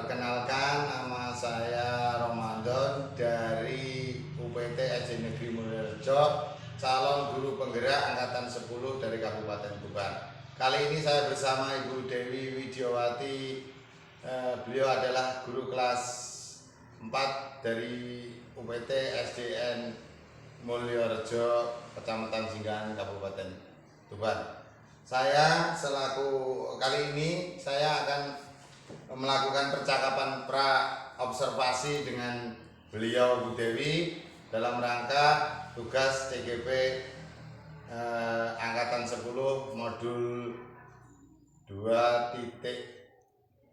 Perkenalkan, nama saya Ramadan dari UPT SD Negeri Mulyorejo, calon guru penggerak angkatan 10 dari Kabupaten Tuban. Kali ini saya bersama Ibu Dewi Widiawati. Beliau adalah guru kelas 4 dari UPT SDN Mulyorejo, Kecamatan Singgahan, Kabupaten Tuban. Saya selaku kali ini saya akan melakukan percakapan pra-observasi dengan beliau Bu Dewi dalam rangka tugas TGP angkatan 10 modul 2.3.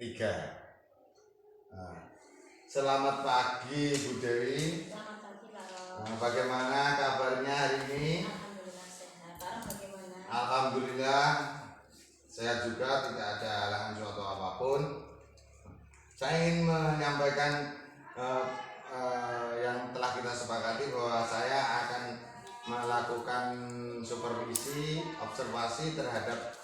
Selamat pagi Bu Dewi. Selamat pagi Pak. Bagaimana kabarnya hari ini? Alhamdulillah sehat. Pak, bagaimana? Alhamdulillah sehat juga, tidak ada halangan suatu apapun. Saya ingin menyampaikan yang telah kita sepakati bahwa saya akan melakukan supervisi, observasi terhadap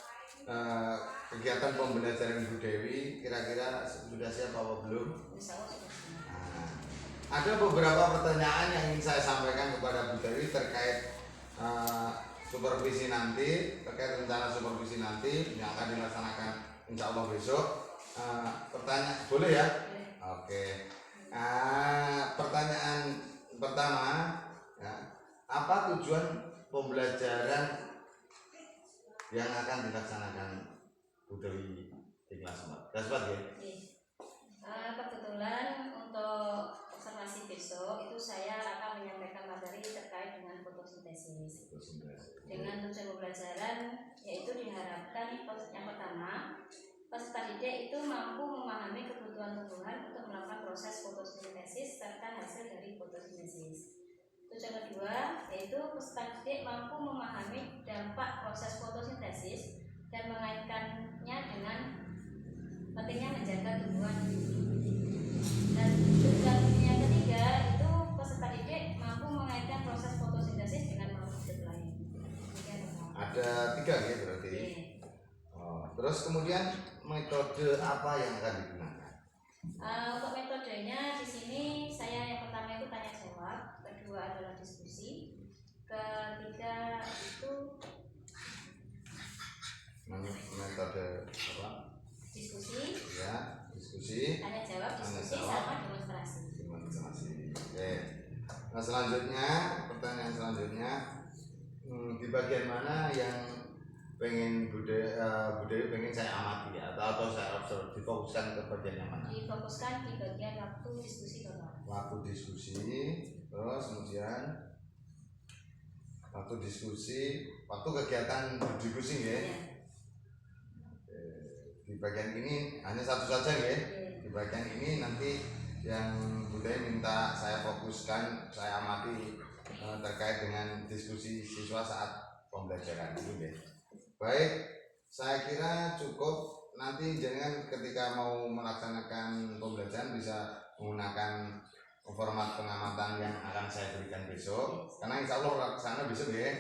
kegiatan pembelajaran Bu Dewi. Kira-kira sudah siap apa belum? Ada beberapa pertanyaan yang ingin saya sampaikan kepada Bu Dewi terkait supervisi nanti, terkait rencana supervisi nanti yang akan dilaksanakan insya Allah besok. Pertanyaan boleh ya? Oke. Pertanyaan pertama, ya, apa tujuan pembelajaran yang akan dilaksanakan Bu Dewi di kelas 4? Kelas 4 ya? Kebetulan untuk observasi besok itu saya akan menyampaikan materi terkait dengan fotosintesis. Dengan tujuan pembelajaran yaitu diharapkan yang pertama, peserta didik itu mampu memahami kebutuhan tumbuhan untuk melakukan proses fotosintesis serta hasil dari fotosintesis. Tujuan kedua yaitu peserta didik mampu memahami dampak proses fotosintesis dan mengaitkannya dengan pentingnya menjaga tumbuhan. Dan tujuan yang ketiga itu peserta didik mampu mengaitkan proses fotosintesis dengan makhluk hidup lain. Ada 3 ya berarti. Terus kemudian metode apa yang akan digunakan? Untuk metodenya di sini saya yang pertama itu tanya jawab, kedua adalah diskusi, ketiga itu metode apa? Diskusi. Ya, diskusi. Tanya jawab, diskusi sama demonstrasi. Oke. Nah selanjutnya, pertanyaan selanjutnya, di bagian mana yang pengen Bu Dewi pengen saya amati ya, atau saya observe, difokuskan ke bagian yang mana? Difokuskan di bagian waktu diskusi Bapak. Waktu diskusi, terus kemudian waktu diskusi, waktu kegiatan berdiskusi ya. Oke. Di bagian ini hanya satu saja ya. Di bagian ini nanti yang Bu Dewi minta saya fokuskan, saya amati terkait dengan diskusi siswa saat pembelajaran itu deh. Baik, saya kira cukup. Nanti jangan ketika mau melaksanakan pembelajaran bisa menggunakan format pengamatan yang akan saya berikan besok. Karena insya Allah laksana besok ya.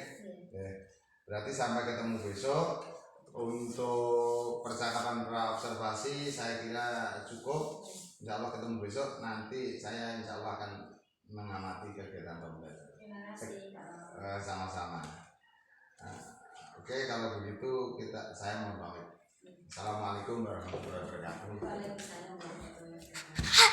Berarti sampai ketemu besok. Untuk percakapan pra-observasi saya kira cukup. Insya Allah ketemu besok. Nanti saya insya Allah akan mengamati kegiatan pembelajaran. Terima kasih Pak. Sama-sama. Oke, kalau begitu saya mohon pamit. Assalamualaikum warahmatullahi wabarakatuh. Waalaikumsalam warahmatullahi wabarakatuh.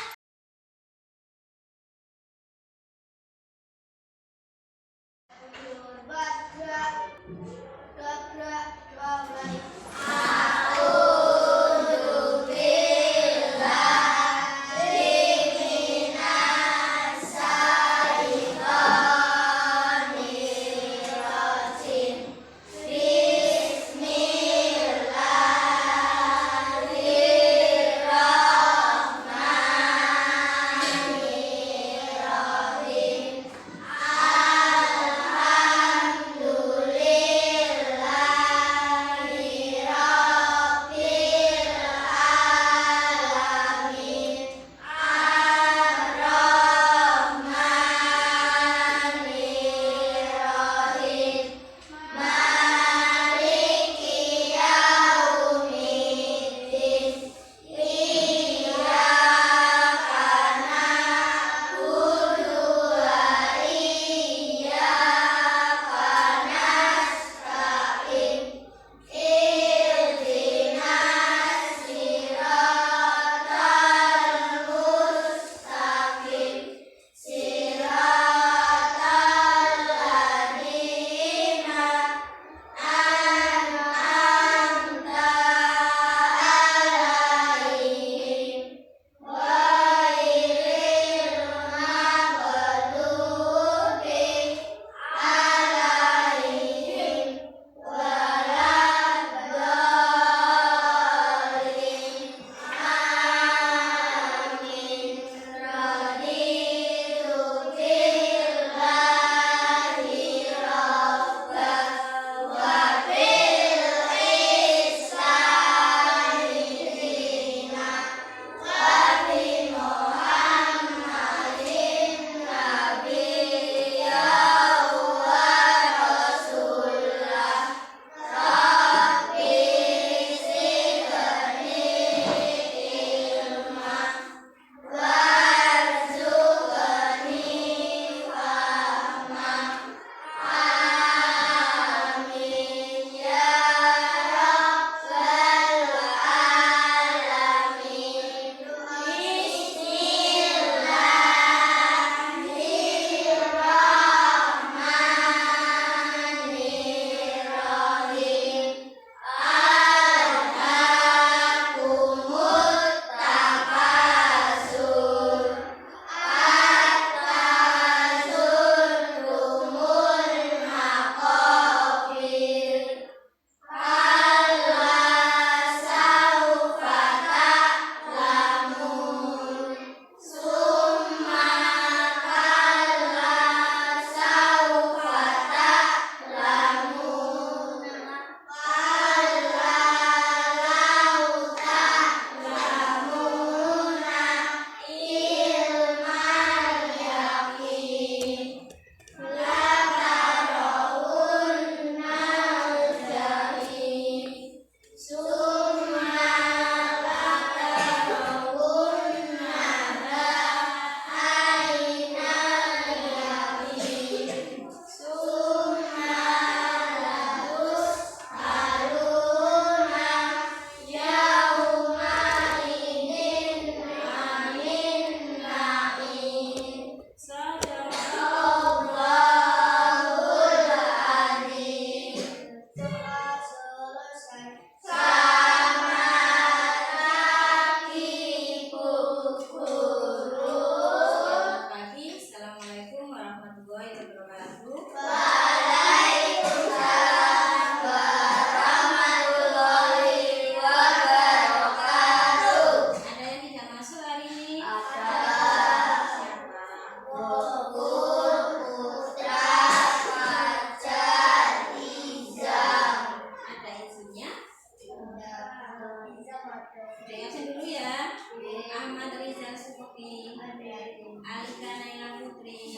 Alika Naila Putri.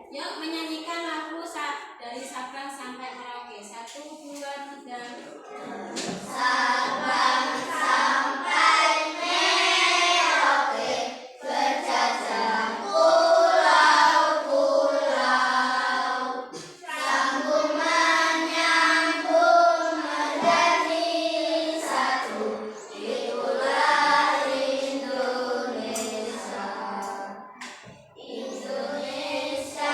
Yuk menyanyikan lagu dari Sabang sampai Merauke. 1, 2, 3. Sabang sampai Merauke, berjajah pulau-pulau, sambung menyambung menjadi satu, itulah Indonesia. Indonesia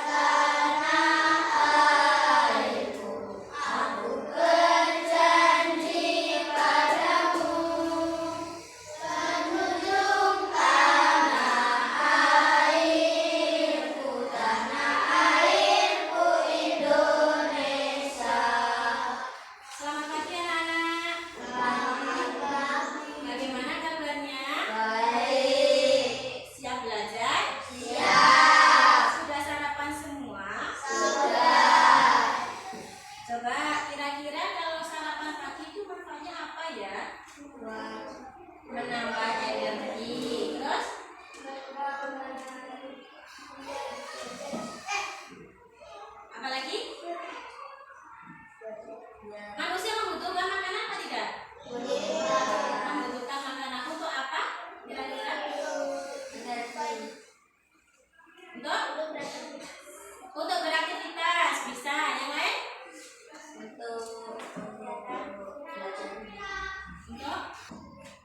tanah airku, aku berjanji padamu, menunjuk tanah airku Indonesia. Selamat pagi anak-anak. Selamat pagi. Bagaimana kabarnya? Baik. Siap belajar? Siap. Sudah sarapan semua? Sudah. Coba kira-kira kalau sarapan pagi itu manfaatnya apa ya? Menambah energi. Terus? Apa lagi? Manusia membutuhkan makanan apa tidak? Membutuhkan makanan untuk apa? Kira-kira? Untuk beraktivitas bisa. Yang lain? Untuk.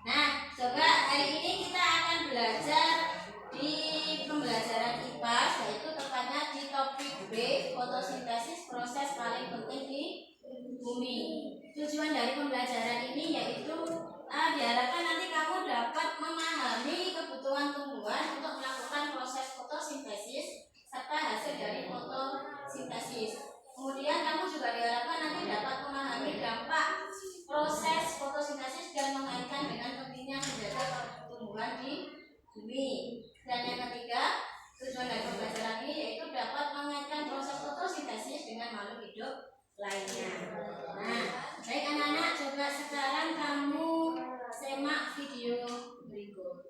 Nah, coba hari ini kita akan belajar di pembelajaran IPA, yaitu tepatnya di topik B, fotosintesis, proses paling penting di bumi. Tujuan dari pembelajaran ini yaitu diharapkan nanti kamu dapat memahami kebutuhan tumbuhan untuk melakukan proses fotosintesis serta hasil dari fotosintesis. Kemudian kamu juga diharapkan nanti dapat memahami dampak proses fotosintesis dan mengaitkan dengan pentingnya menjaga pertumbuhan di bumi. Dan yang ketiga, tujuan dari pembelajaran ini yaitu dapat mengaitkan proses fotosintesis dengan makhluk hidup lainnya. Nah, baik anak-anak, coba sekarang kamu simak video berikut.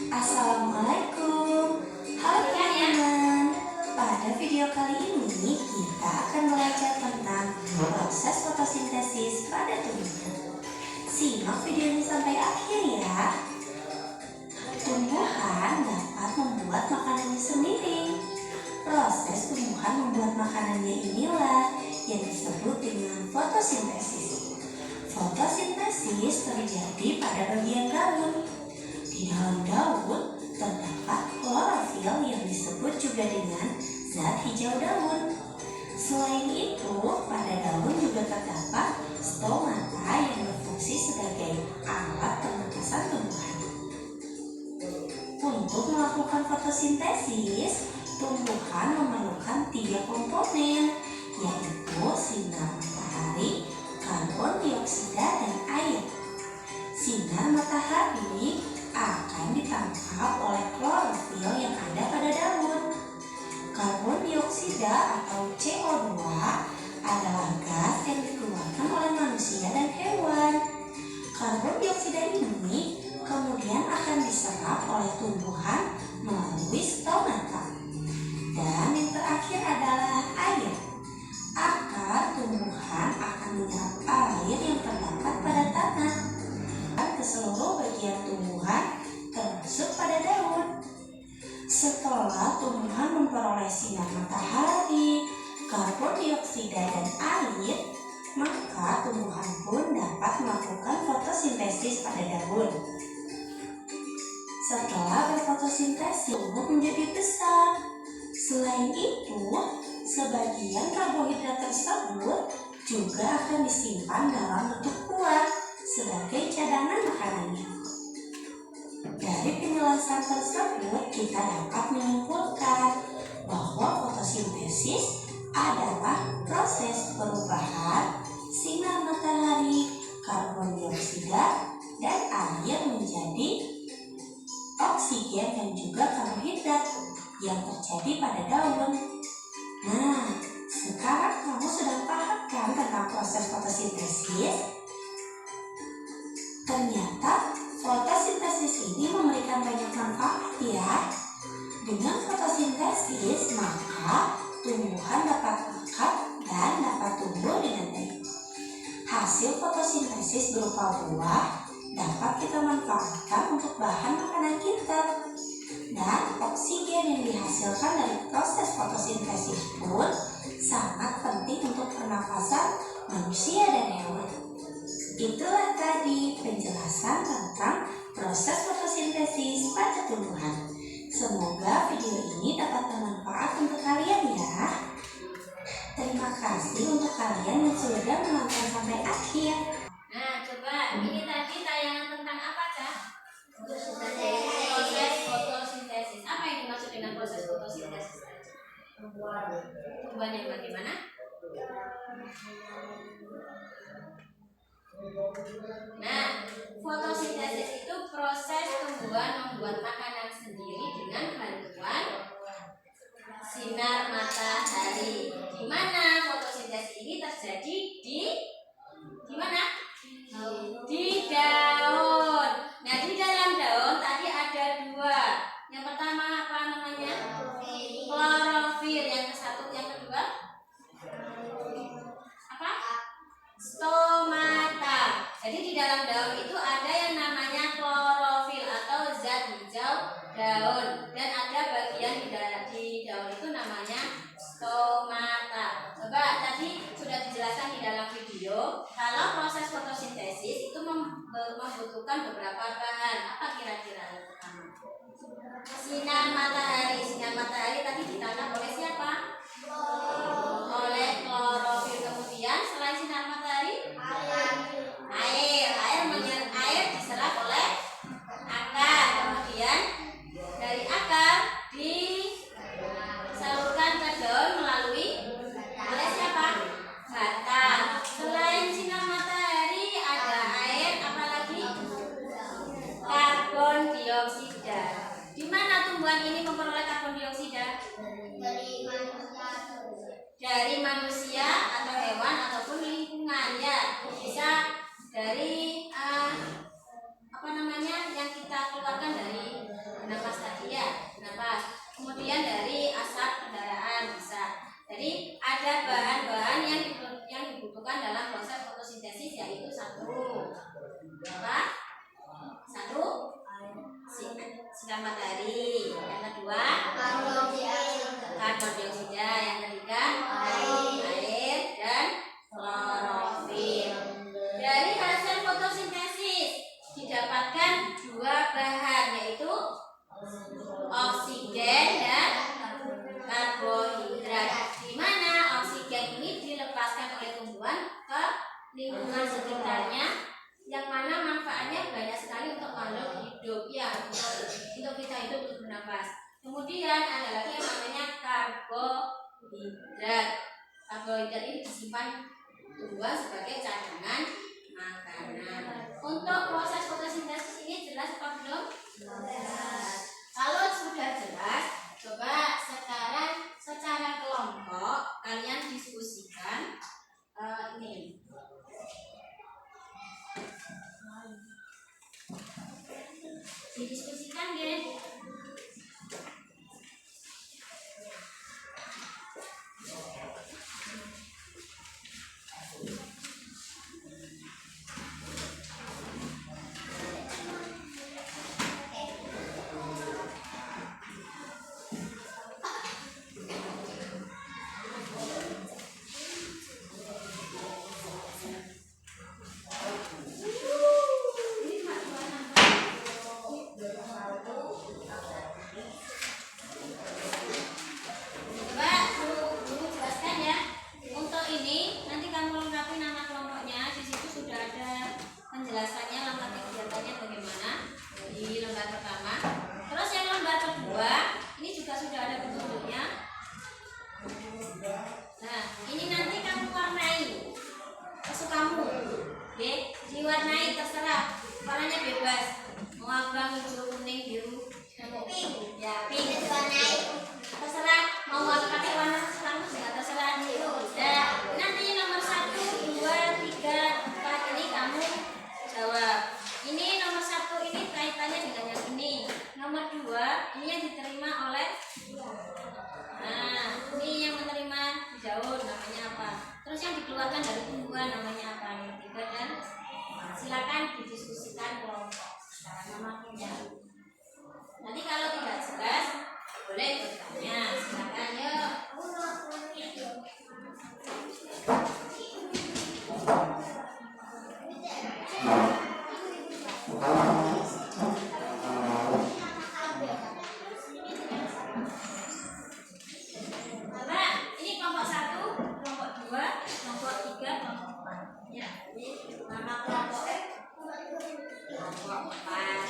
Assalamualaikum. Halo teman-teman. Pada video kali ini kita akan belajar tentang proses fotosintesis pada tumbuhan. Simak videonya sampai akhir ya. Tumbuhan dapat membuat makanannya sendiri. Proses tumbuhan membuat makanannya inilah yang disebut dengan fotosintesis. Fotosintesis terjadi pada bagian daun. Di dalam daun terdapat klorofil yang disebut juga dengan zat hijau daun. Selain itu, pada daun juga terdapat stomata yang berfungsi sebagai alat pernapasan tumbuhan. Untuk melakukan fotosintesis, tumbuhan memerlukan 3 komponen, yaitu sinar matahari, karbon dioksida, dan air. Sinar matahari akan ditangkap oleh klorofil yang ada pada daun. Karbon dioksida atau CO2 adalah gas yang dikeluarkan oleh manusia dan hewan. Karbon dioksida ini kemudian akan diserap oleh tumbuhan melalui stomata. Dan yang terakhir adalah air. Akar tumbuhan akan menyerap air yang terdapat pada tanah dan ke seluruh bagian tumbuhan termasuk pada daun. Setelah tumbuhan memperoleh sinar matahari, karbon dioksida, dan air, maka tumbuhan pun dapat melakukan fotosintesis pada daun. Setelah berfotosintesis, tumbuh menjadi besar. Selain itu, sebagian karbohidrat tersebut juga akan disimpan dalam bentuk buah sebagai cadangan makanannya. Dari penjelasan tersebut, kita dapat menyimpulkan bahwa fotosintesis adalah proses perubahan sinar matahari, karbon dioksida, dan air menjadi oksigen dan juga karbohidrat yang terjadi pada daun. Nah, sekarang kamu sudah paham kan tentang proses fotosintesis? Ternyata fotosintesis ini memberikan banyak Dengan fotosintesis, maka tumbuhan dapat mekar dan dapat tumbuh dengan baik. Hasil fotosintesis berupa buah dapat kita manfaatkan untuk bahan makanan kita. Dan oksigen yang dihasilkan dari proses fotosintesis pun sangat penting untuk pernafasan manusia dan hewan. Itulah tadi penjelasan tentang proses fotosintesis pada tumbuhan. Semoga video ini dapat bermanfaat untuk kalian ya. Terima kasih untuk kalian yang sudah menonton sampai akhir. Nah, coba ini tadi tayangan tentang apa, Cak? Proses fotosintesis. Apa yang dimaksud dengan proses fotosintesis? Tumbuhan yang bagaimana? Nah, fotosintesis itu proses tumbuhan membuat makanan sendiri dengan bantuan sinar matahari. Di mana fotosintesis ini terjadi di mana? Di daun. Nah, di dalam daun tadi ada dua. Yang pertama apa namanya? Klorofil. Yang kedua apa? Stomata. Jadi di dalam daun itu ada yang namanya klorofil atau zat hijau daun, dan ada bagian di daun itu namanya stomata. Coba tadi sudah dijelaskan di dalam video kalau proses fotosintesis itu membutuhkan beberapa bahan. Apa kira-kira yang pertama? Sinar matahari. Sinar matahari tadi ditangkap oleh siapa? Oleh klorofil. Kemudian selain sinar matahari, air diserap oleh akar. Kemudian dari akar disalurkan ke daun melalui oleh siapa? Batang. Selain sinar matahari ada air, apalagi karbon dioksida. Di mana tumbuhan ini memperoleh karbon dioksida? Dari manusia atau hewan ataupun lingkungan ya. Bisa dari yang kita keluarkan dari napas tadi ya, napas. Kemudian dari asap kendaraan bisa. Jadi ada bahan-bahan yang dibutuhkan dalam proses fotosintesis, yaitu satu sinar matahari, yang kedua karbon dioksida, yang ketiga air dan klorofil. Dari hasil fotosintesis didapatkan dua bahan, yaitu oksigen dan karbohidrat. Di mana oksigen ini dilepaskan oleh tumbuhan ke lingkungan sekitarnya, yang mana manfaatnya banyak sekali untuk makhluk hidup ya, untuk kita hidup, untuk bernafas. Kemudian ada lagi yang namanya karbohidrat. Karbohidrat ini disimpan tumbuhan sebagai cadangan makanan. Untuk proses fotosintesis ini jelas apa belum? Jelas. Kalau sudah jelas, coba sekarang secara kelompok kalian diskusikan ini. Didiskusikan ya. ini yang diterima oleh, nah ini yang menerima daun namanya apa, terus yang dikeluarkan dari tumbuhan namanya apa. Yang ketiga, dan silakan didiskusikan kelompok secara namanya. Nanti kalau tidak jelas boleh bertanya, silakan yuk. Ini kelompok 1, kelompok 2, kelompok 3, kelompok 4. Ya, ini nama kelompok kelompok 4.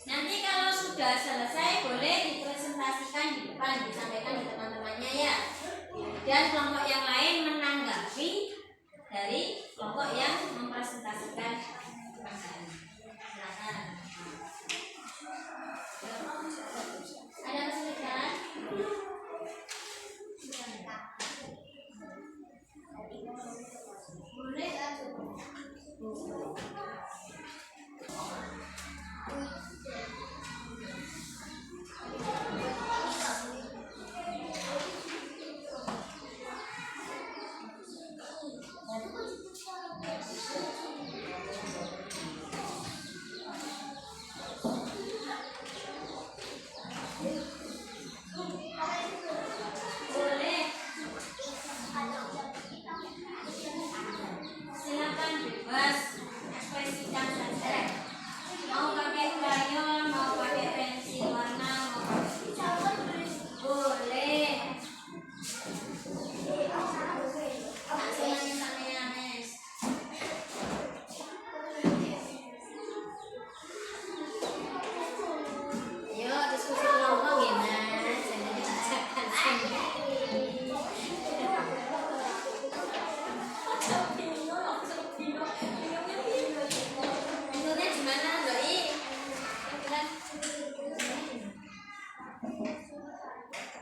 Nanti kalau sudah selesai boleh dipresentasikan di depan, disampaikan ke teman-temannya ya. Dan kelompok yang lain menanggapi dari kelompok yang mempresentasikan. Silakan. Ada kesulitan? Boleh. Silakan bebas ekspresikan saja. Mau pakai crayon, mau pakai pensil warna, mau pakai cat, boleh. Samanya Mes. Ayo diskusi kelompok ya Mas. Jangan dibacakan sendiri. Bingungnya gimana Doi?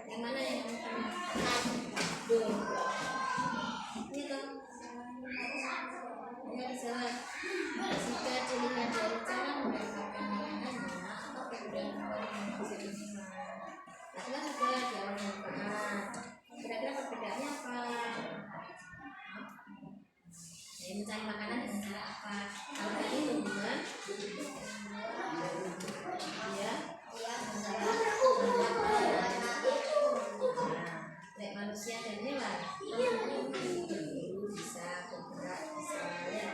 Yang mana yang Aduh. Ini tuh. Ayo dijawab. Jika dilihat dari cara mendapatkan makanannya atau kemudian sudah jawab manfaat. Kira-kira perbedaannya apa? Mencari makanan dengan cara apa? Kalau tadi tumbuhan, ya, baik manusia dan hewan, bisa bergerak, bisa ya.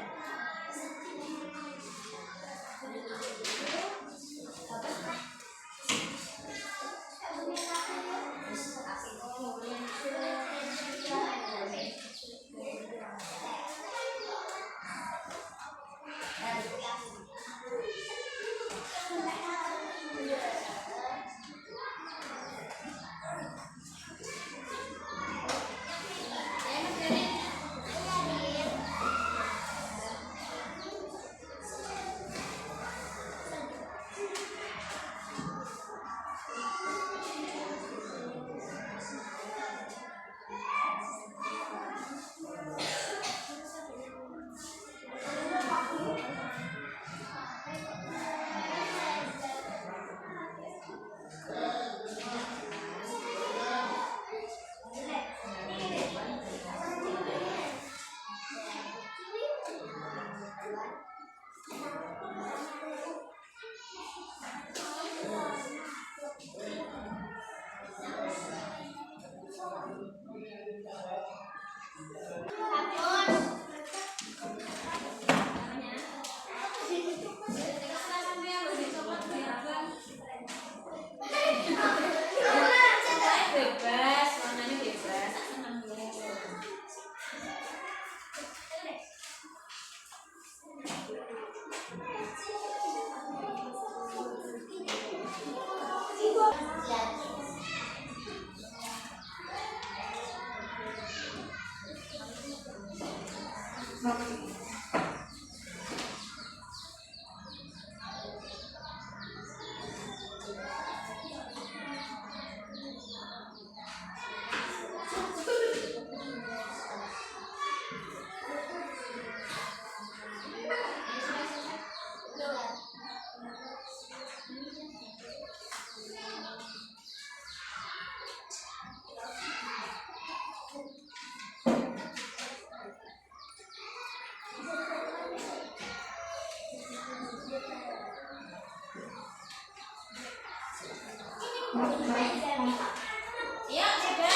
Ya, sudah.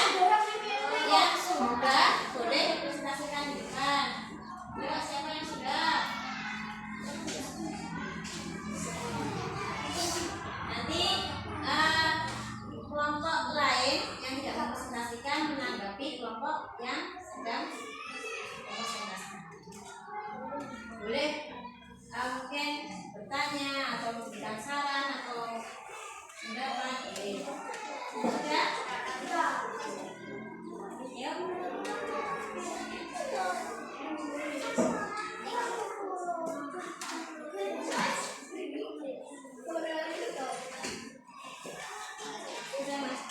Yang sudah boleh dipresentasikan di depan. Ya, siapa yang sudah? Nanti kelompok lain yang tidak mempresentasikan menanggapi kelompok yang sedang mempresentasikan. Boleh mungkin bertanya atau memberikan saran atau pendapat. Sudah? Ya. Sudah, Mas.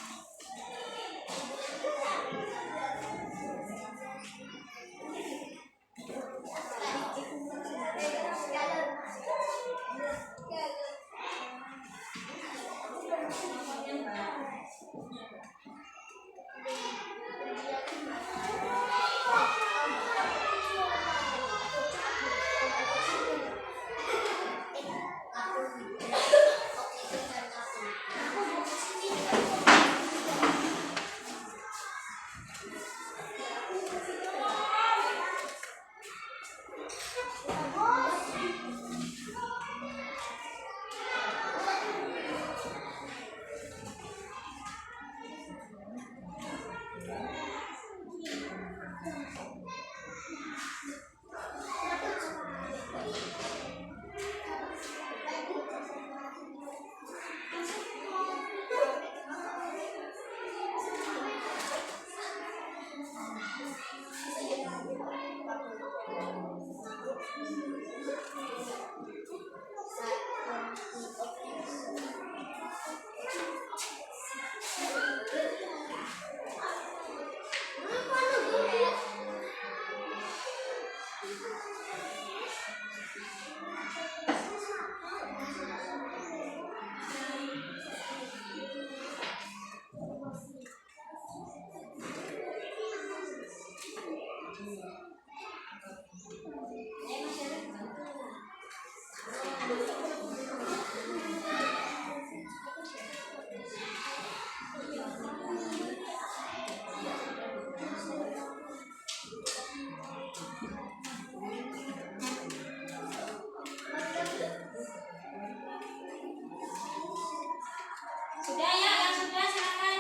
Sudah ya, yang sudah silakan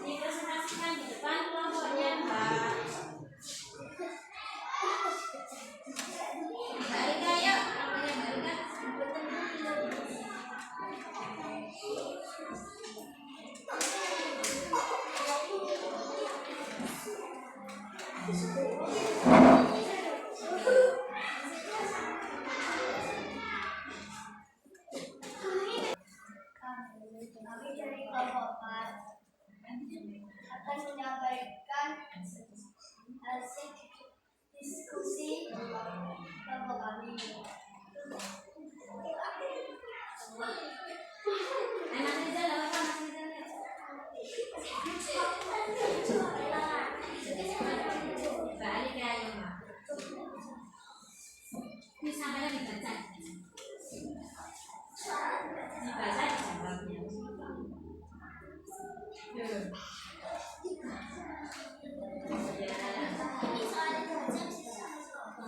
dipresentasikan di depan kelompoknya, Mbak. Mbak Rika, yuk, kelompoknya Mbak Rika. Kami dari kelompok 4 akan menyampaikan hasil diskusi kelompok kami. Mas Rizal, apa Mas Rizal? Mbak Rika, ya Mbak. Ini sampainya dibaca. Dibaca jawabnya.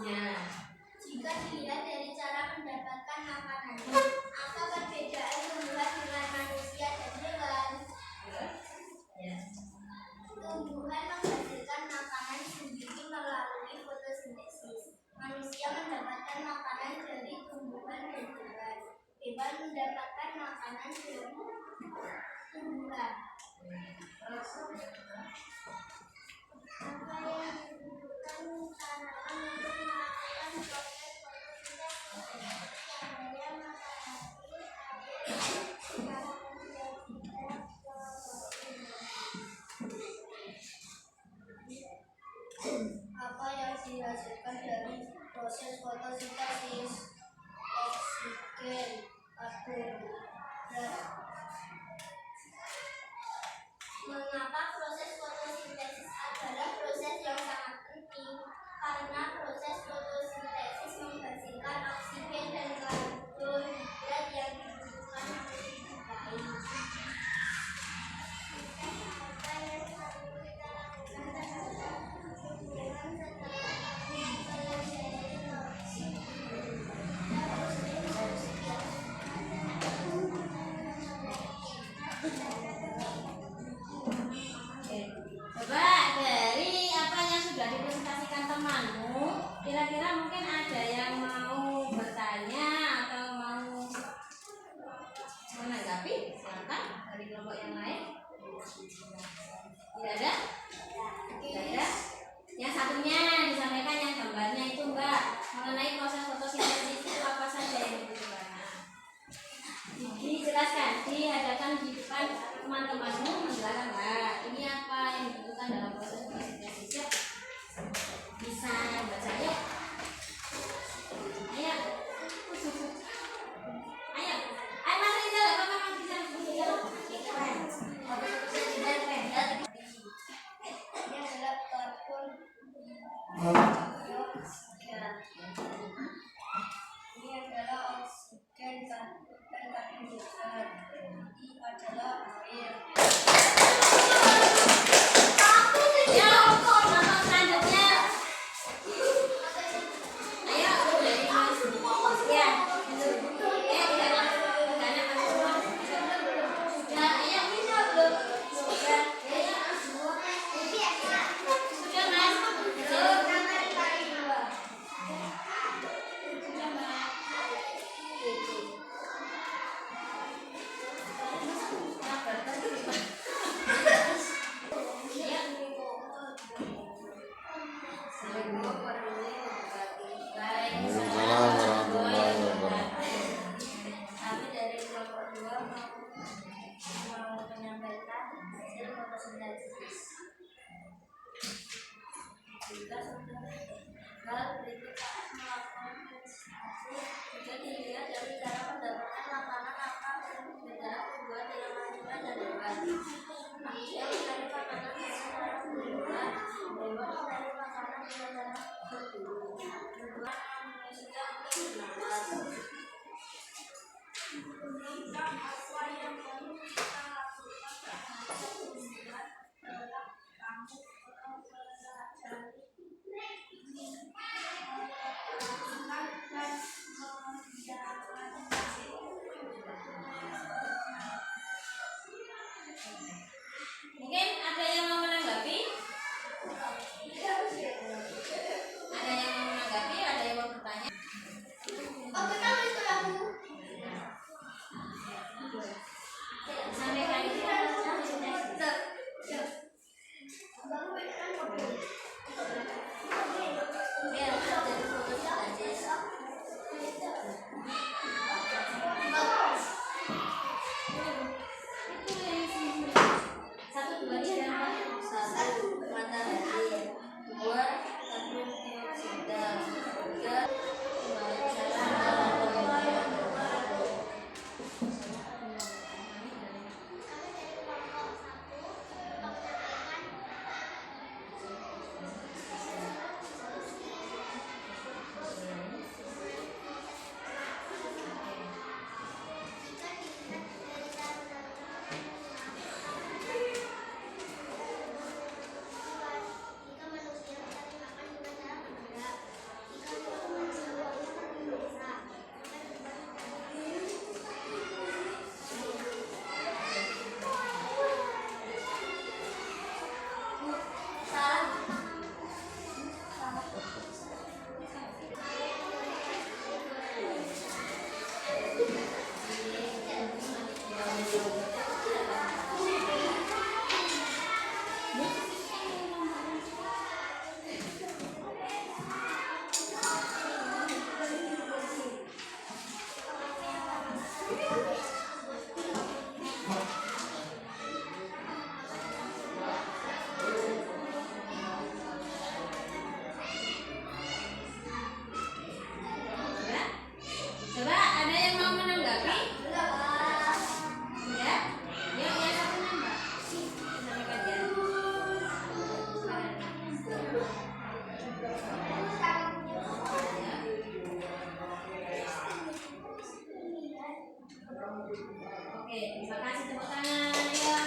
Ya. Jika dilihat dari cara mendapatkan makanannya, apa perbedaan tumbuhan dengan manusia dan hewan? Ya. Tumbuhan menghasilkan makanan sendiri melalui fotosintesis. Manusia mendapatkan makanan dari tumbuhan dan hewan. Hewan mendapatkan makanan dari tumbuhan. Apa yang dibutuhkan tanaman untuk melakukan proses fotosintesis? Cahaya matahari, air, karbon dioksida, apa yang dihasilkan dari proses fotosintesis? Oksigen, karbon. Mengapa proses fotosintesis adalah proses yang sangat penting? Karena proses fotosintesis menghasilkan oksigen dan karbohidrat yang dibutuhkan untuk hidup baik. Apa yang harus kita lakukan terhadap tumbuhan setelah menyelesaikan Coba dari apa yang sudah dipresentasikan temanmu, kira-kira mungkin ada yang mau bertanya atau mau menanggapi? Silakan dari kelompok yang lain. Tidak ada? Tidak ada? Yang satunya disampaikan yang gambarnya itu Mbak, mengenai proses fotosintesis itu apa saja yang dibutuhkan. Dijelaskan, diadakan di depan teman-temanmu menjelaskan Mbak, ini apa yang dibutuhkan dalam proses fotosintesis. Yuk, bisa yang baca yuk. Ayo, ayo, ayo Mas Rizal, apa Mas Rizal? ini adalah karbon dioksida. Ini adalah oksigen dan karbonhidrat. Ini adalah air. Ya, kelompok selanjutnya. Ayo, dari Mas. Ya, tidak ada Mas. Ya, ayo bisa belum? Ya, sudah Mas. Sudah Waalaikumsalam warahmatullahi wabarakatuh. Kami dari kelompok 2 mau menyampaikan hasil fotosintesis. Jika sudah hal berikut saat melakukan fotosintesis, juga dilihat dari cara mendapatkan makanan apa perbedaan tumbuhan dalam lanjutan dan hewan. Manusia mencari makanan dengan cara berbuah, hewan mencari makanan dengan cara berburu. Tumbuhan manusia untuk bernafas. Apa yang perlu kita lakukan terhadap tumbuhan dalam kamu mempelajari Mungkin ada yang mau menanggapi? Ada yang mau menanggapi? Ada yang mau bertanya? Oke, kamu itu aku. Oke, terima kasih, tepuk tangan ya.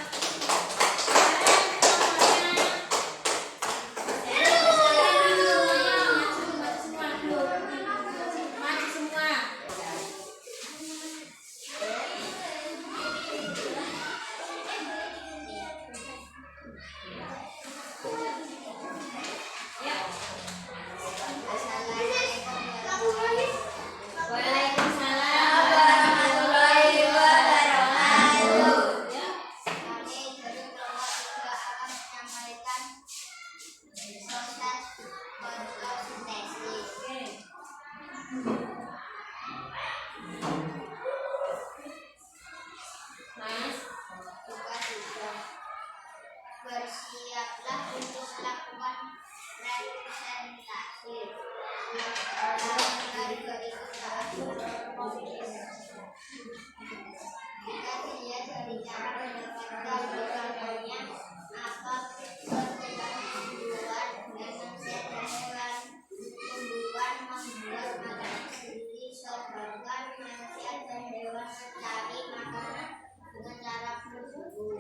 Bersiaplah untuk melakukan representasi. Dari keikutsertaan jika dilihat dari cara mendapatkan contohnya apa perbedaan tumbuhan manusia dan hewan. Tumbuhan membuat makanan sendiri, sedangkan manusia dan hewan mencari makanan dengan cara berburu.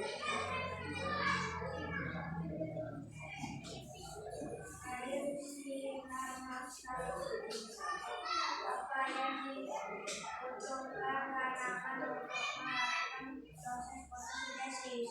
Apa yang dibutuhkan tanaman untuk melakukan proses fotosintesis?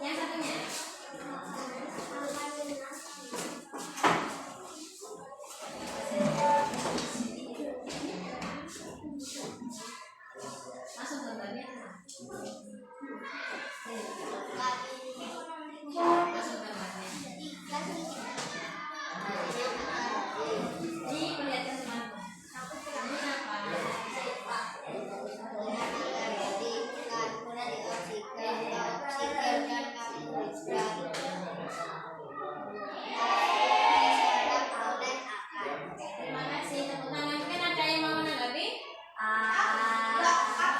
Yang satunya masuk gambarnya. Masuk gambarnya. Diperlihatkan temanku. Kamu siapa? Terima kasih, tepuk tangan. Mungkin ada yang mau menanggapi?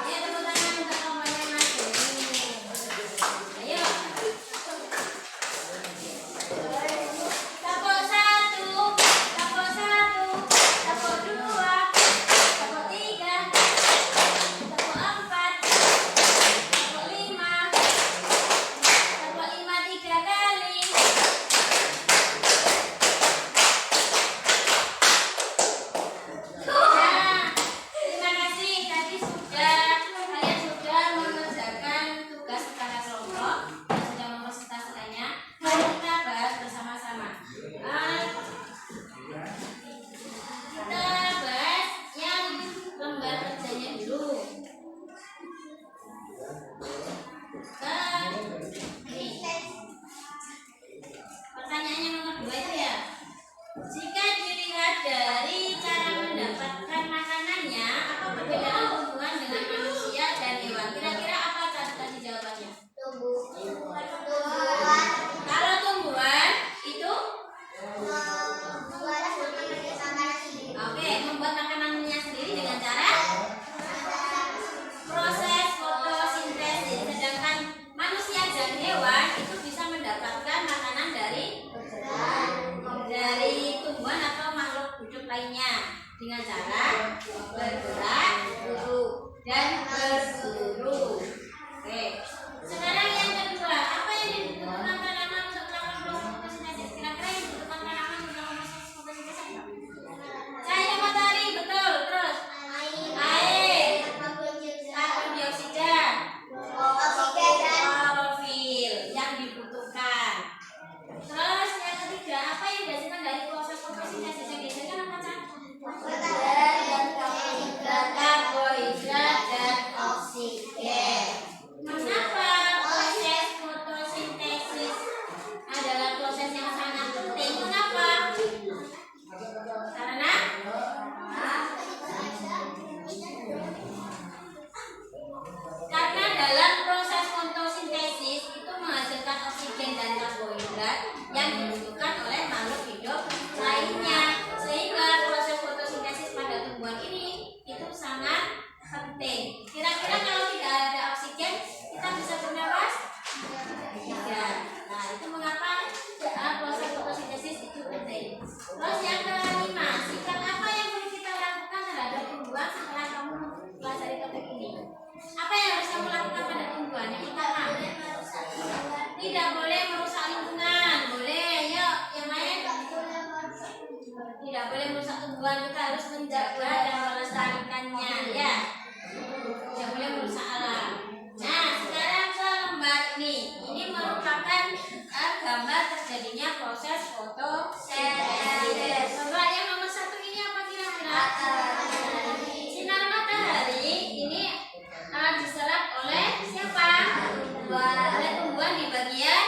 Ya, tepuk tangan untuk kelompoknya Mas Doni. Ayo. Tepuk 1, tepuk 1, tepuk 2, tepuk 3, tepuk 4, tepuk 5, tepuk 5 3 kali. Nah, terima kasih. Tadi kalian sudah mengerjakan tugas secara kelompok dan sudah mempresentasikannya. Mari kita bahas bersama-sama. Kita bahas yang lembar kerjanya dulu. Ini pertanyaan yang nomor 2 itu ya. Jika dilihat dari cara mendapatkan makanannya, apa perbedaan tumbuhan dengan manusia dan hewan? Kira-kira apa tadi jawabannya? Kalau tumbuhan itu oke, membuat makanannya sendiri dengan cara proses fotosintesis. Sedangkan manusia dan hewan itu bisa mendapatkan makanan dari tumbuhan atau makhluk hidup lainnya dengan cara bergerak dan berburu. Oke. Sekarang yang kedua, apa yang dibutuhkan tanaman untuk melakukan proses fotosintesis? Kira-kira yang dibutuhkan tanaman untuk melakukan proses fotosintesis apa? Cahaya matahari, betul. menjaga dan melestarikannya, ya. Tidak boleh merusak alam. Nah, sekarang ke lembar ini merupakan gambar terjadinya proses fotosintesis. Coba yang nomor 1 ini apa kira-kira? Sinar matahari ini diserap oleh siapa? Oleh tumbuhan di bagian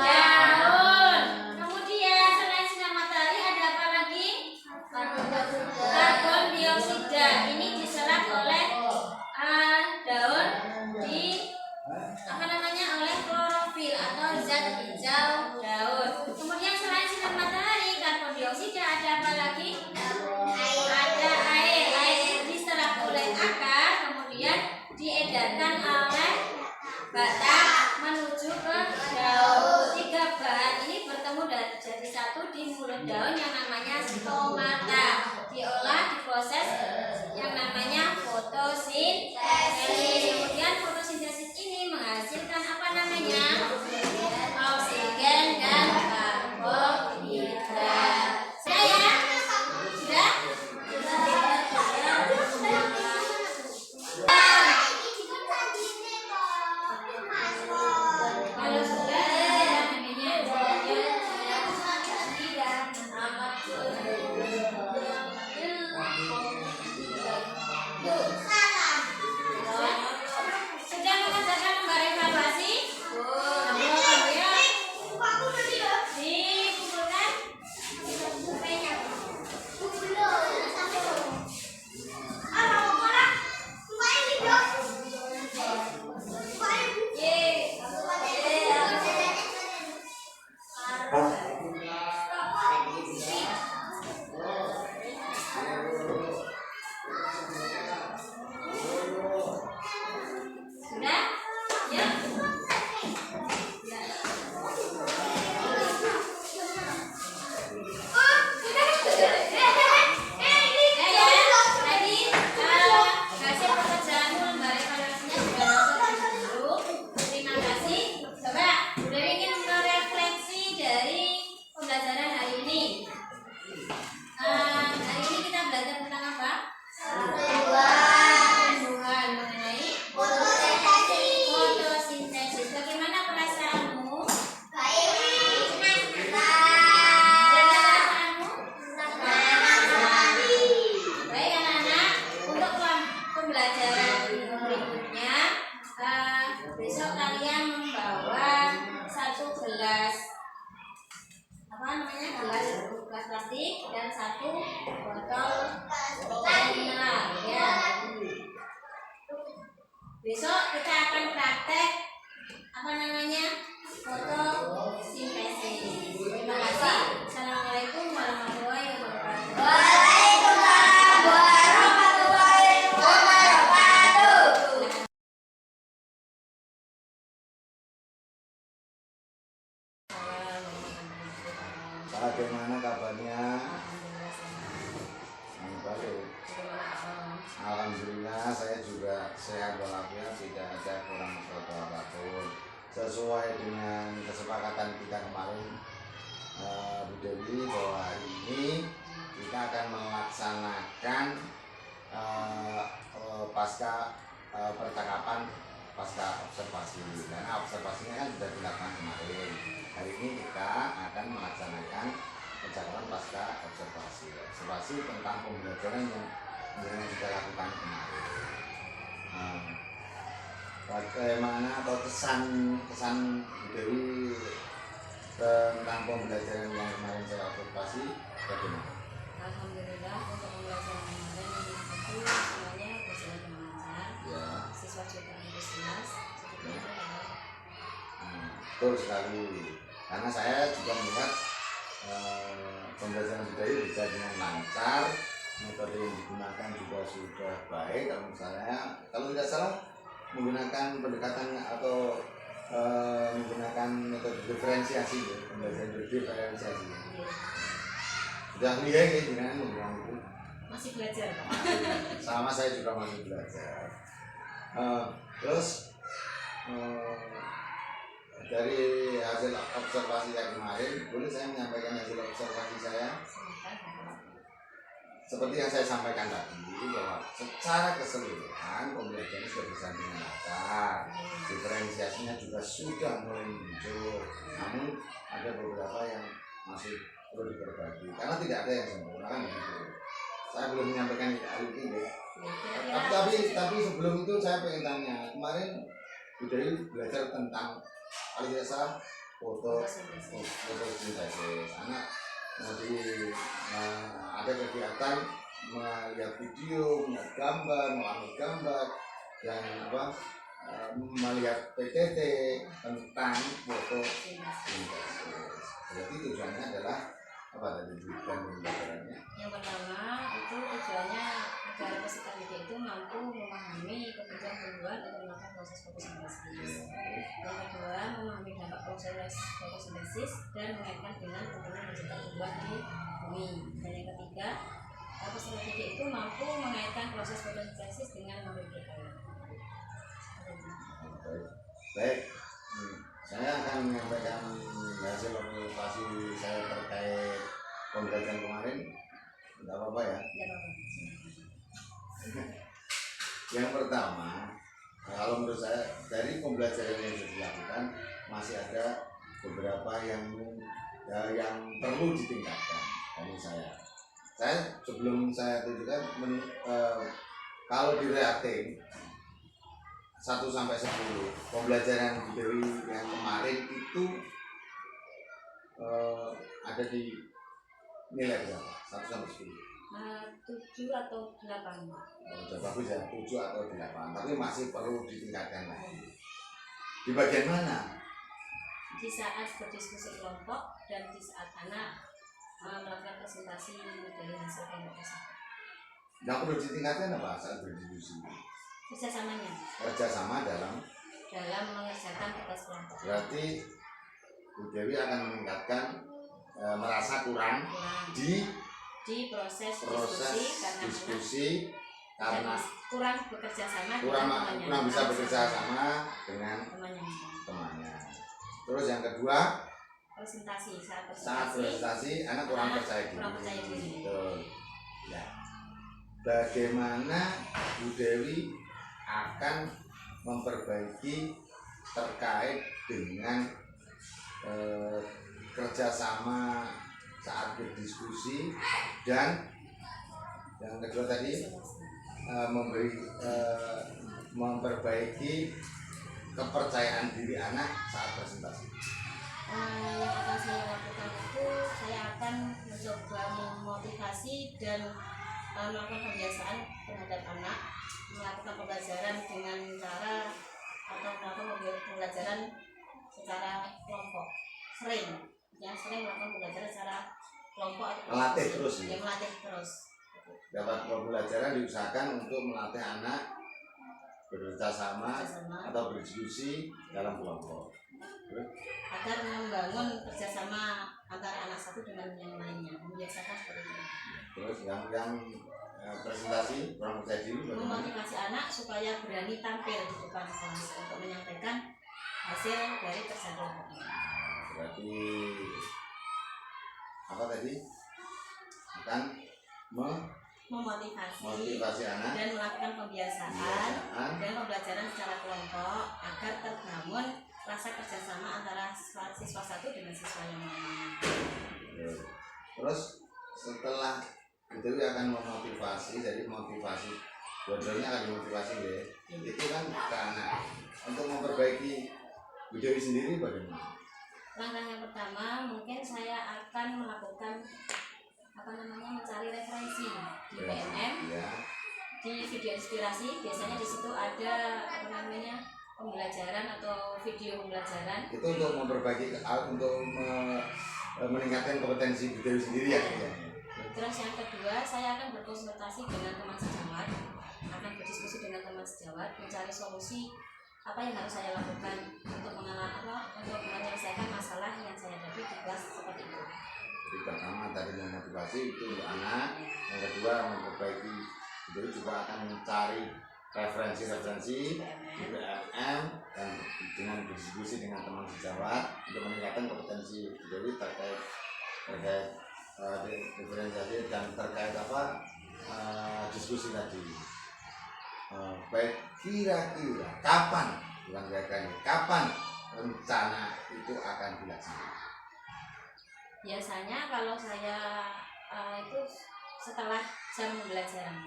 daun. Kemudian selain sinar matahari ada apa lagi? Karbon dioksida ini diserap oleh daun oleh klorofil atau zat hijau daun. Kemudian selain sinar matahari, karbon dioksida ada apa lagi? Ada air. Air diserap oleh akar, kemudian diedarkan oleh batang menuju ke daun. 3 bahan ini bertemu dan jadi satu di mulut daun yang namanya stomata. Diolah, diproses yang namanya fotosintesis. Kemudian fotosintesis ini menghasilkan apa namanya? Oksigen dan karbohidrat. Sudah ya? Sudah? Kalau sudah sudah mengerjakan lembar evaluasi? Ya. Dikumpulkan. Sudah? Ya. Hasil pekerjaanmu lembar evaluasinya sudah masuk dulu. Terima kasih. Coba udah ingin merefleksi dari pembelajaran hari ini. Hari ini kita belajar tentang apa? Tumbuhan mengenai fotosintesis. Bagaimana perasaanmu? Baik anak-anak, untuk pembelajaran berikutnya besok kalian membawa 1 gelas gelas plastik dan 1 botol mineral, ya. Besok kita akan praktek fotosintesis. Terima kasih. Assalamualaikum warahmatullahi wabarakatuh. Waalaikumsalam warahmatullahi wabarakatuh. Bagaimana kabarnya? Baik. Alhamdulillah saya juga sehat walafiat, tidak ada kurang atau apapun. Sesuai dengan kesepakatan kita kemarin, Bu Dewi, bahwa hari ini kita akan melaksanakan pasca percakapan pasca observasi, karena observasinya kan sudah dilakukan kemarin. Hari ini kita akan melaksanakan percakapan pasca observasi tentang pembelajaran yang kita lakukan kemarin. Bagaimana atau kesan Bu Dewi tentang pembelajaran yang kemarin saya observasi bagaimana? Alhamdulillah untuk pembelajaran kemarin itu semuanya berjalan dengan lancar. Ya. Siswa juga antusias. Betul sekali. Karena saya juga melihat pembelajaran budaya bisa dengan lancar, metode yang digunakan juga sudah baik. Kalau misalnya, kalau tidak salah menggunakan pendekatan atau menggunakan metode diferensiasi, ya, pembelajaran diferensiasi. Sudah lihat ya dengan menggunakan itu. Masih belajar, Pak. Sama saya juga masih belajar. Terus dari hasil observasi yang kemarin, boleh saya menyampaikan hasil observasi saya? seperti yang saya sampaikan tadi bahwa secara keseluruhan pembelajaran sudah berjalan dengan lancar, diferensiasinya juga sudah mulai muncul, namun ada beberapa yang masih perlu diperbaiki karena tidak ada yang sempurna kan begitu. Saya belum menyampaikan hal itu ya. Tapi sebelum itu saya pengen tanya, kemarin Bu Dewi belajar tentang kalau tidak salah fotosintesis. Anak ada kegiatan melihat video, melihat gambar, mengambil gambar dan melihat PTT tentang fotosintesis. Berarti tujuannya adalah apa tadi bukan pembelajarannya? Yang pertama itu tujuannya agar peserta didik itu mampu memahami kebutuhan tumbuhan untuk melakukan proses fotosintesis. Yang kedua, memahami dampak proses fotosintesis dan mengaitkan dengan penurunan digital tumbuhan di bumi. Dan yang ketiga, peserta didik itu mampu mengaitkan proses fotosintesis dengan memiliki air. Baik. Saya akan menyampaikan hasil observasi saya terkait pembelajaran kemarin. Tidak apa-apa ya? Tidak apa-apa. Yang pertama, kalau menurut saya dari pembelajaran yang sudah dilakukan masih ada beberapa yang perlu ditingkatkan. Dari saya sebelum saya tunjukkan kalau di rating 1 sampai 10 pembelajaran Bu Dewi yang kemarin itu ada di nilai berapa? 1 sampai 10. 7 atau 8. Sudah bagus ya, 7 atau 8. Tapi masih perlu ditingkatkan lagi. Di bagian mana? Di saat berdiskusi kelompok dan di saat anak melakukan presentasi dari hasil kelompok tersebut. Yang perlu ditingkatkan apa saat berdiskusi? Kerjasama dalam dalam mengerjakan tugas kelompok. Berarti Bu Dewi akan meningkatkan merasa kurang di proses diskusi karena kurang bekerja sama kurang bisa bekerja sama dengan temannya. Terus yang kedua, saat presentasi anak kurang percaya diri. Betul. Ya. Bagaimana Bu Dewi akan memperbaiki terkait dengan kerjasama saat berdiskusi dan yang kedua tadi memperbaiki kepercayaan diri anak saat presentasi. Yang akan saya lakukan itu saya akan mencoba memotivasi dan melakukan pembiasaan terhadap anak melakukan pembelajaran dengan cara atau melakukan pembelajaran secara kelompok sering melakukan pembelajaran secara kelompok atau melatih terus dapat pembelajaran diusahakan untuk melatih anak bekerja sama atau berdiskusi dalam kelompok agar membangun kerjasama antara anak satu dengan yang lainnya, membiasakan seperti itu. Terus yang presentasi kurang percaya diri memotivasi anak supaya berani tampil di depan kelas untuk menyampaikan hasil dari kerja kelompok. Berarti apa tadi? Akan memotivasi anak dan melakukan pembiasaan dan pembelajaran secara kelompok agar terbangun rasa kerjasama antara siswa satu dengan siswa yang lain. Terus setelah itu akan memotivasi, jadi motivasi dua-duanya akan dimotivasi ya. Itu kan ke anak untuk memperbaiki Bu Dewi sendiri bagaimana? Langkah yang pertama mungkin saya akan melakukan mencari referensi di PMM, di video inspirasi. Biasanya di situ ada pembelajaran atau video pembelajaran. Itu untuk memperbaiki, untuk meningkatkan kompetensi Bu Dewi sendiri ya. Terus yang kedua, saya akan berkonsultasi dengan teman sejawat, akan berdiskusi dengan teman sejawat, mencari solusi apa yang harus saya lakukan untuk menyelesaikan masalah yang saya hadapi di kelas seperti itu. Jadi pertama tadi memotivasi itu untuk anak, yang kedua memperbaiki, jadi juga akan mencari referensi di PMM dan dengan berdiskusi dengan teman sejawat untuk meningkatkan kompetensi jadi terkait diferensiasi dan terkait diskusi tadi. Baik, kira-kira kapan, bukan kira-kira, kapan rencana itu akan dilaksanakan? Biasanya kalau saya itu setelah jam pembelajaran.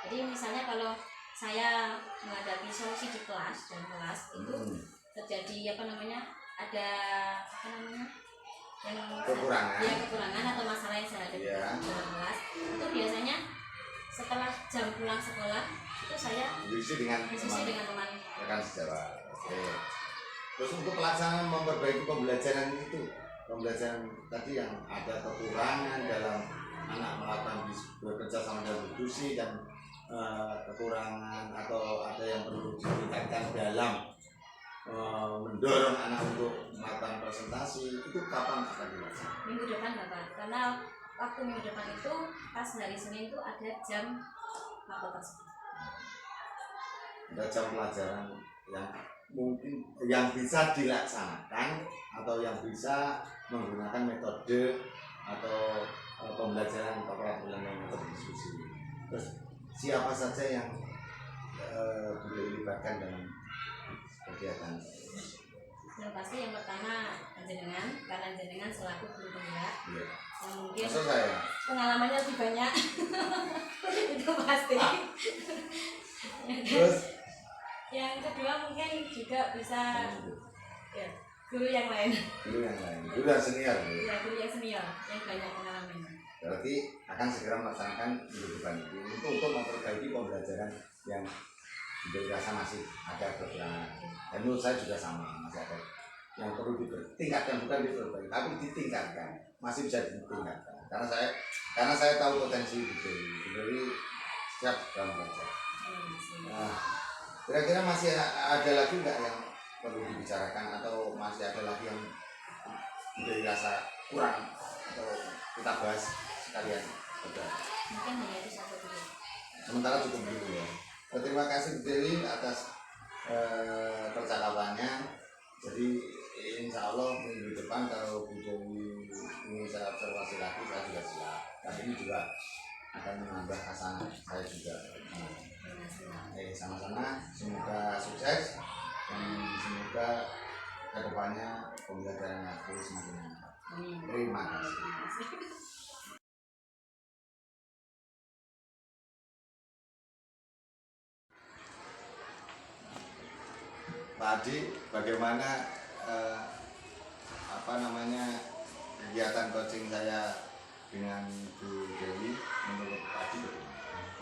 Jadi misalnya kalau saya menghadapi solusi di kelas, dalam kelas itu terjadi ada yang kekurangan atau masalah yang saya hadapi dalam kelas, itu biasanya setelah jam pulang sekolah itu saya diskusi dengan teman rekan sejawat. Oke. Terus untuk pelaksanaan memperbaiki pembelajaran tadi yang ada kekurangan dalam anak melakukan bekerja sama dalam diskusi dan kekurangan atau ada yang perlu ditingkatkan dalam mendorong anak untuk melakukan presentasi, itu kapan akan dilaksanakan? Minggu depan Bapak, karena waktu minggu depan itu pas hari Senin itu ada jam fakultas. Ada jam pelajaran yang mungkin yang bisa dilaksanakan atau yang bisa menggunakan metode atau pembelajaran pelajaran yang metode diskusi. Terus siapa saja yang boleh dilibatkan dalam kegiatan? Yang pasti yang pertama jenengan, karena jenengan selaku guru penggerak, yang mungkin pengalamannya lebih banyak. Itu pasti. Terus yang kedua mungkin juga bisa guru yang lain. Guru yang senior. Ya, guru yang senior yang banyak pengalamannya. Berarti akan segera melaksanakan minggu depan untuk memperbaiki pembelajaran yang dirasa masih ada kekurangan. Dan menurut saya juga sama, masih ada yang perlu ditingkatkan, bukan diperbaiki, tapi ditingkatkan, masih bisa ditingkatkan. Karena saya tahu potensi Dewi siap dalam belajar. Nah, kira-kira masih ada lagi nggak yang perlu dibicarakan atau masih ada lagi yang dirasa kurang atau kita bahas sekalian? Mungkin hanya itu satu dulu. Sementara cukup dulu ya. Terima kasih Bu Dewi atas percakapannya. Jadi insya Allah minggu depan kalau Bu Dewi ingin saya observasi lagi, saya juga siap. Dan ini juga akan menambah hasanah saya juga. Sama-sama, semoga sukses dan semoga kedepannya pembelajarannya terus semakin meningkat. Terima kasih. Pak Adi, bagaimana kegiatan coaching saya dengan Bu Dewi menurut Pak Adi?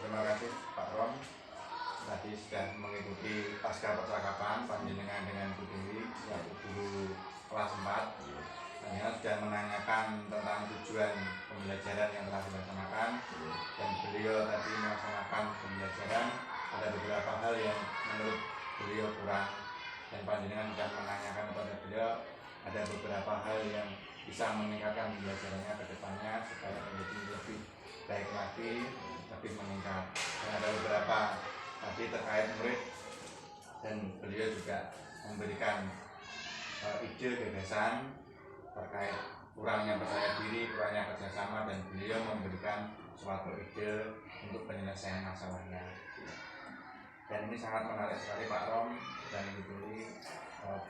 Terima kasih Pak Rom. Tadi sudah mengikuti pasca percakapan panjenengan dengan Bu Dewi yaitu guru kelas 4. Panjenengan sudah menanyakan tentang tujuan pembelajaran yang telah dilaksanakan dan beliau tadi melaksanakan pembelajaran. Ada beberapa hal yang menurut beliau kurang dan panjenengan sudah menanyakan kepada beliau ada beberapa hal yang bisa meningkatkan pembelajarannya ke depannya supaya menjadi lebih baik lagi, lebih meningkat. Dan ada beberapa tadi terkait murid dan beliau juga memberikan ide gagasan terkait kurangnya percaya diri, kurangnya kerjasama, dan beliau memberikan suatu ide untuk penyelesaian masalahnya. Dan ini sangat menarik sekali Pak Rom dan Ibu Dewi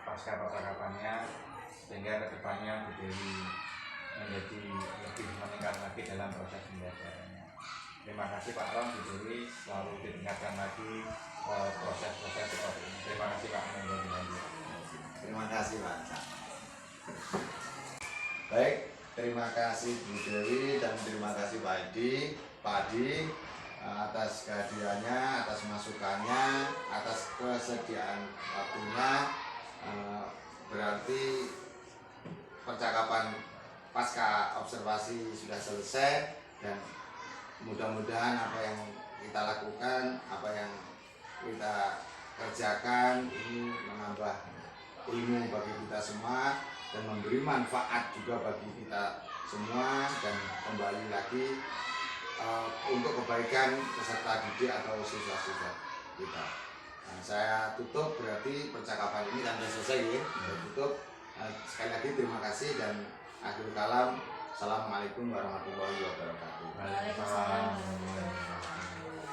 pasca percakapannya, sehingga kedepannya Bu Dewi menjadi lebih meningkat lagi dalam proses pembelajarannya. Terima kasih Pak Rom, Bu Dewi selalu ditingkatkan lagi proses-proses seperti ini. Terima kasih Pak Rom. Terima kasih Pak. Baik, terima kasih Bu Dewi dan terima kasih Pak Adi atas kehadirannya, atas masukannya, atas kesediaan waktunya. Berarti percakapan pasca observasi sudah selesai dan mudah-mudahan apa yang kita lakukan, apa yang kita kerjakan ini menambah ilmu bagi kita semua dan memberi manfaat juga bagi kita semua dan kembali lagi untuk kebaikan peserta didik atau siswa-siswa kita. Nah, saya tutup berarti percakapan ini dan selesai ya. Saya tutup. Sekali lagi terima kasih dan akhir kalam. Assalamualaikum warahmatullahi wabarakatuh. Waalaikumsalam warahmatullahi wabarakatuh.